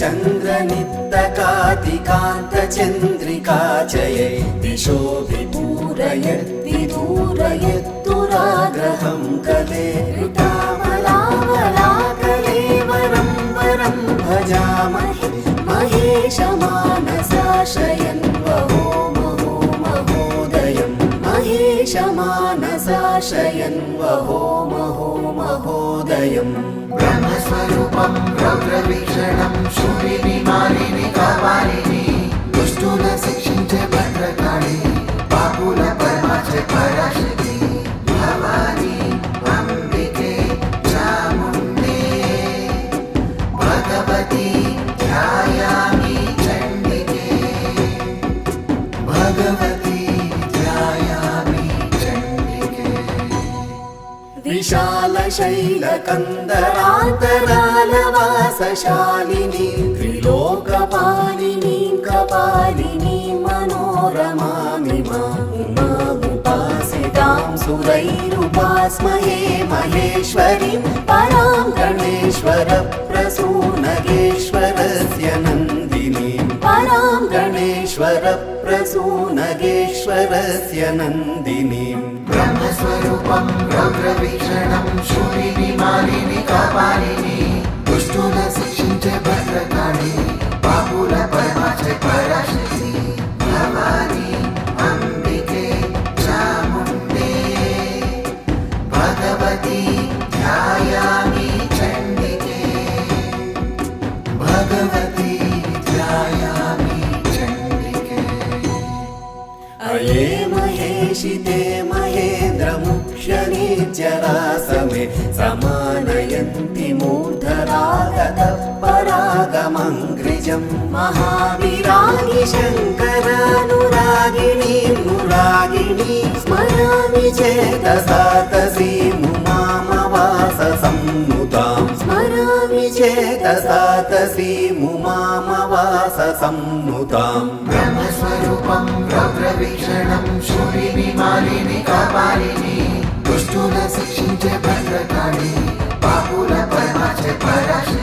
चन्द्रनित्तकातिकान्तचन्द्रिका चये दिशो विपूरयति दूरयत्तुराग्रहं कले ऋतामलावलाकलेवरं वरं भजामहे महेशमानसाशयन् वहो महो महोदयम् महेशमानसाशयन् वहो महो महोदयम् ब्रह्मस्वरूपं रौद्रवीक्षणं शूलिनी मालिनी कापालिनी दुष्टुल शिक्षिंचे भद्रकाली पापुल परमाचे पराशक्ति भवानी अंबिके चामुण्डे भगवती ध्यायामि चण्डिके भगवती ध्यायामि चण्डिके विशालशैलकन्दरान्तरालवासशालिनी त्रिलोकपालिनी कपालिनी मनोरमामिमामुपासितां सुरैरुपास्महे महेश्वरीं परां गणेश्वरप्रसूनगेश्वरस्य नन्दिनीं परां गणेश्वरप्रसूनगेश्वरस्य नन्दिनीं ब्रह्मस्वरूपं रौद्रवीक्षणं शूलिनी मालिनी कापालिनी दुष्टुल शिक्षिंचे भद्रकाली पापुल परमाचे पराशक्ति भवानी अंबिके चामुण्डे भगवती ध्यायामि चण्डिके भगवती ध्यायामि चण्डिके अये महेशिते महेन्द्रमुख्यनीचरासमे समानयन्ति मूर्धरागतः परागमङ्घ्रिजं महाविरागी शङ्करानुरागिणीं नुरागिणीं स्मरामि चेतसा तसीमुमामवाससम्नुतां स्मरामि चेतसा तसीमुमामवाससम्नुताम् ब्रह्मस्वरूपं रौद्रवीक्षणं शूलिनी मालिनी कापालिनी दुष्टुल शिक्षिंचे भद्रकाली पापुल परमाचे पराशक्ति